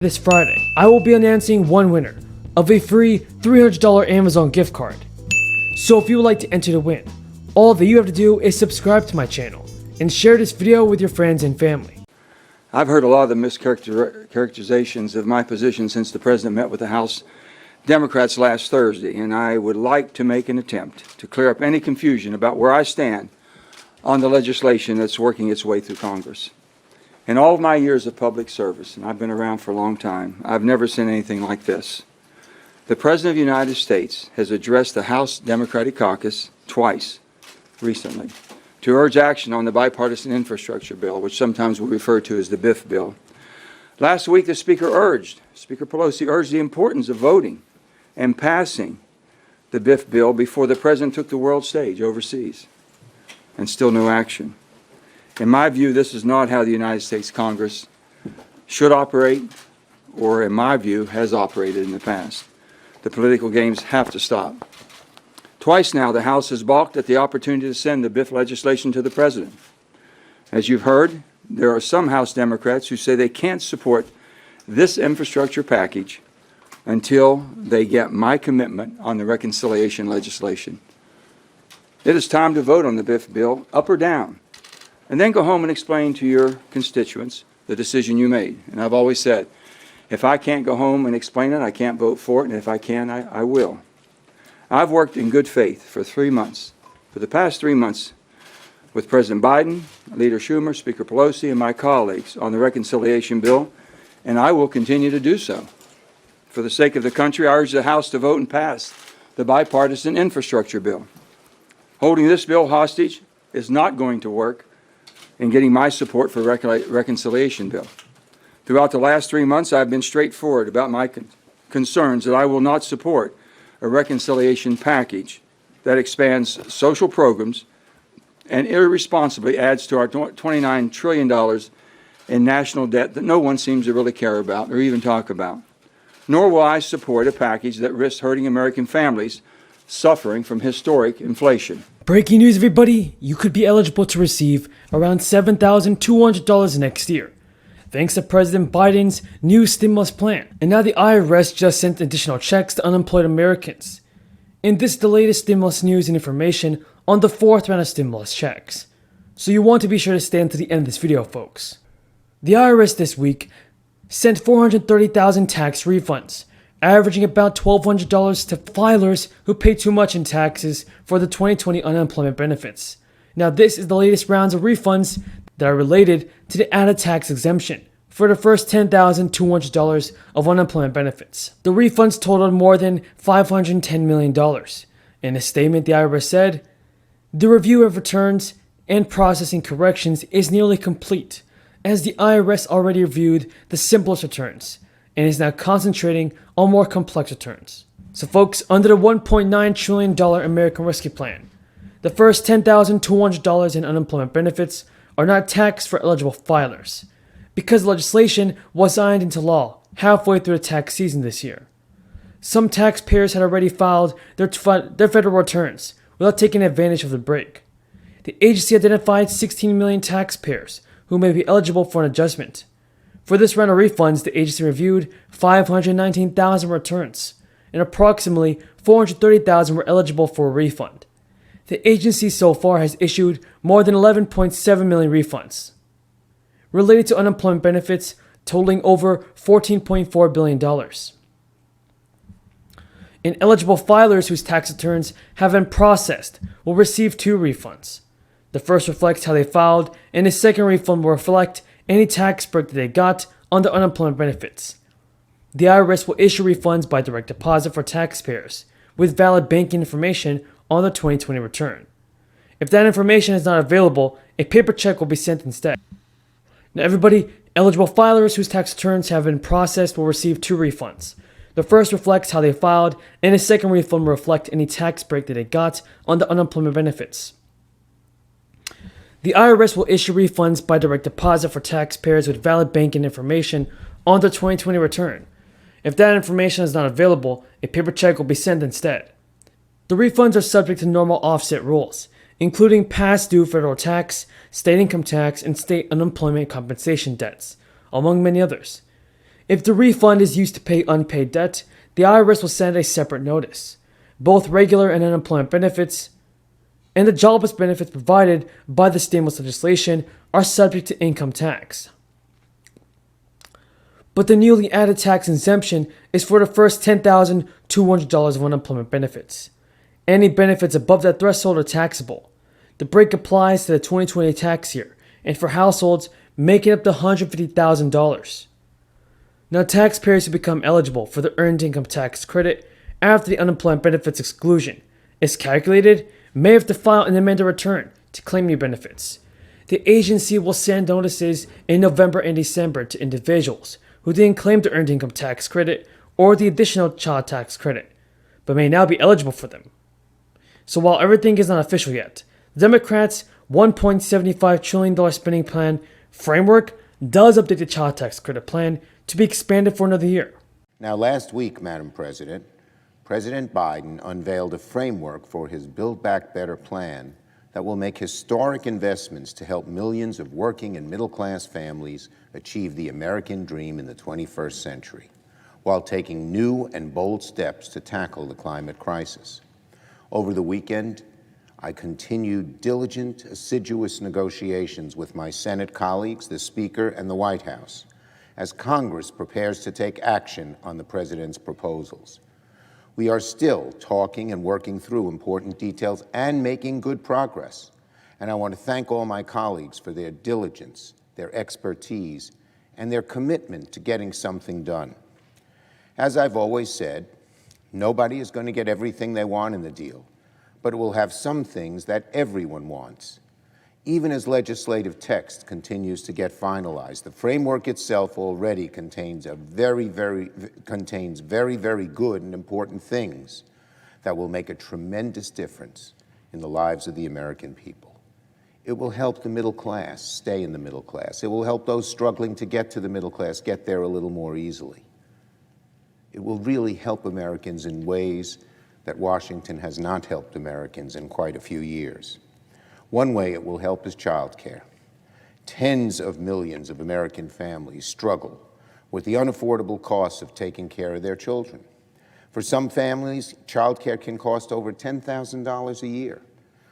This Friday, I will be announcing one winner of a free $300 Amazon gift card. So if you would like to enter to win, all that you have to do is subscribe to my channel and share this video with your friends and family. I've heard a lot of the mischaracterizations of my position since the President met with the House Democrats last Thursday, and I would like to make an attempt to clear up any confusion about where I stand on the legislation that's working its way through Congress. In all of my years of public service, and I've been around for a long time, I've never seen anything like this. The President of the United States has addressed the House Democratic Caucus twice recently to urge action on the bipartisan infrastructure bill, which sometimes we refer to as the BIF bill. Last week, the Speaker Pelosi urged the importance of voting and passing the BIF bill before the President took the world stage overseas, and still no action. In my view, this is not how the United States Congress should operate, or in my view, has operated in the past. The political games have to stop. Twice now, the House has balked at the opportunity to send the BIF legislation to the President. As you've heard, there are some House Democrats who say they can't support this infrastructure package until they get my commitment on the reconciliation legislation. It is time to vote on the BIF bill, up or down, and then go home and explain to your constituents the decision you made. And I've always said, if I can't go home and explain it, I can't vote for it, and if I can, I will. I've worked in good faith for 3 months, for the past 3 months, with President Biden, Leader Schumer, Speaker Pelosi, and my colleagues on the reconciliation bill, and I will continue to do so. For the sake of the country, I urge the House to vote and pass the bipartisan infrastructure bill. Holding this bill hostage is not going to work in getting my support for reconciliation bill. Throughout the last 3 months, I've been straightforward about my concerns that I will not support a reconciliation package that expands social programs and irresponsibly adds to our $29 trillion in national debt that no one seems to really care about or even talk about. Nor will I support a package that risks hurting American families suffering from historic inflation. Breaking news, everybody! You could be eligible to receive around $7,200 next year, thanks to President Biden's new stimulus plan. And now the IRS just sent additional checks to unemployed Americans. And this is the latest stimulus news and information on the fourth round of stimulus checks. So you want to be sure to stay until the end of this video, folks. The IRS this week sent 430,000 tax refunds, averaging about $1,200 to filers who pay too much in taxes for the 2020 unemployment benefits. Now this is the latest rounds of refunds that are related to the added tax exemption for the first $10,200 of unemployment benefits. The refunds totaled more than $510 million. In a statement, the IRS said, "The review of returns and processing corrections is nearly complete, as the IRS already reviewed the simplest returns and is now concentrating on more complex returns." So folks, under the $1.9 trillion American Rescue Plan, the first $10,200 in unemployment benefits are not taxed for eligible filers, because legislation was signed into law halfway through the tax season this year. Some taxpayers had already filed their federal returns without taking advantage of the break. The agency identified 16 million taxpayers who may be eligible for an adjustment. For this round of refunds, the agency reviewed 519,000 returns, and approximately 430,000 were eligible for a refund. The agency so far has issued more than 11.7 million refunds related to unemployment benefits, totaling over $14.4 billion. And eligible filers whose tax returns have been processed will receive 2 refunds. The first reflects how they filed, and the second refund will reflect any tax break that they got on their unemployment benefits. The IRS will issue refunds by direct deposit for taxpayers with valid banking information on the 2020 return. If that information is not available, a paper check will be sent instead. Now everybody, eligible filers whose tax returns have been processed will receive 2 refunds. The first reflects how they filed, and the second refund will reflect any tax break that they got on the unemployment benefits. The IRS will issue refunds by direct deposit for taxpayers with valid banking information on the 2020 return. If that information is not available, a paper check will be sent instead. The refunds are subject to normal offset rules, including past due federal tax, state income tax, and state unemployment compensation debts, among many others. If the refund is used to pay unpaid debt, the IRS will send a separate notice. Both regular and unemployment benefits and the jobless benefits provided by the stimulus legislation are subject to income tax. But the newly added tax exemption is for the first $10,200 of unemployment benefits. Any benefits above that threshold are taxable. The break applies to the 2020 tax year and for households making up to $150,000. Now, taxpayers who become eligible for the earned income tax credit after the unemployment benefits exclusion is calculated may have to file an amended return to claim new benefits. The agency will send notices in November and December to individuals who didn't claim the earned income tax credit or the additional child tax credit, but may now be eligible for them. So while everything is not official yet, the Democrats' $1.75 trillion spending plan framework does update the child tax credit plan to be expanded for another year. Now, last week, Madam President, President Biden unveiled a framework for his Build Back Better plan that will make historic investments to help millions of working and middle-class families achieve the American dream in the 21st century, while taking new and bold steps to tackle the climate crisis. Over the weekend, I continued diligent, assiduous negotiations with my Senate colleagues, the Speaker, and the White House, as Congress prepares to take action on the President's proposals. We are still talking and working through important details and making good progress. And I want to thank all my colleagues for their diligence, their expertise, and their commitment to getting something done. As I've always said, nobody is going to get everything they want in the deal, but it will have some things that everyone wants. Even as legislative text continues to get finalized, the framework itself already contains very, very good and important things that will make a tremendous difference in the lives of the American people. It will help the middle class stay in the middle class. It will help those struggling to get to the middle class get there a little more easily. It will really help Americans in ways that Washington has not helped Americans in quite a few years. One way it will help is childcare. Tens of millions of American families struggle with the unaffordable costs of taking care of their children. For some families, childcare can cost over $10,000 a year,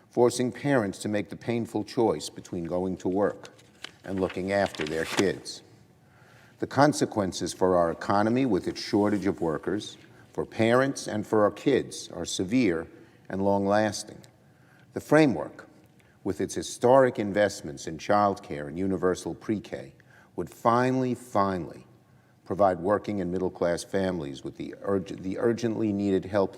forcing parents to make the painful choice between going to work and looking after their kids. The consequences for our economy with its shortage of workers, for parents and for our kids, are severe and long-lasting. The framework, with its historic investments in childcare and universal pre-K, would finally provide working and middle-class families with the urgently needed help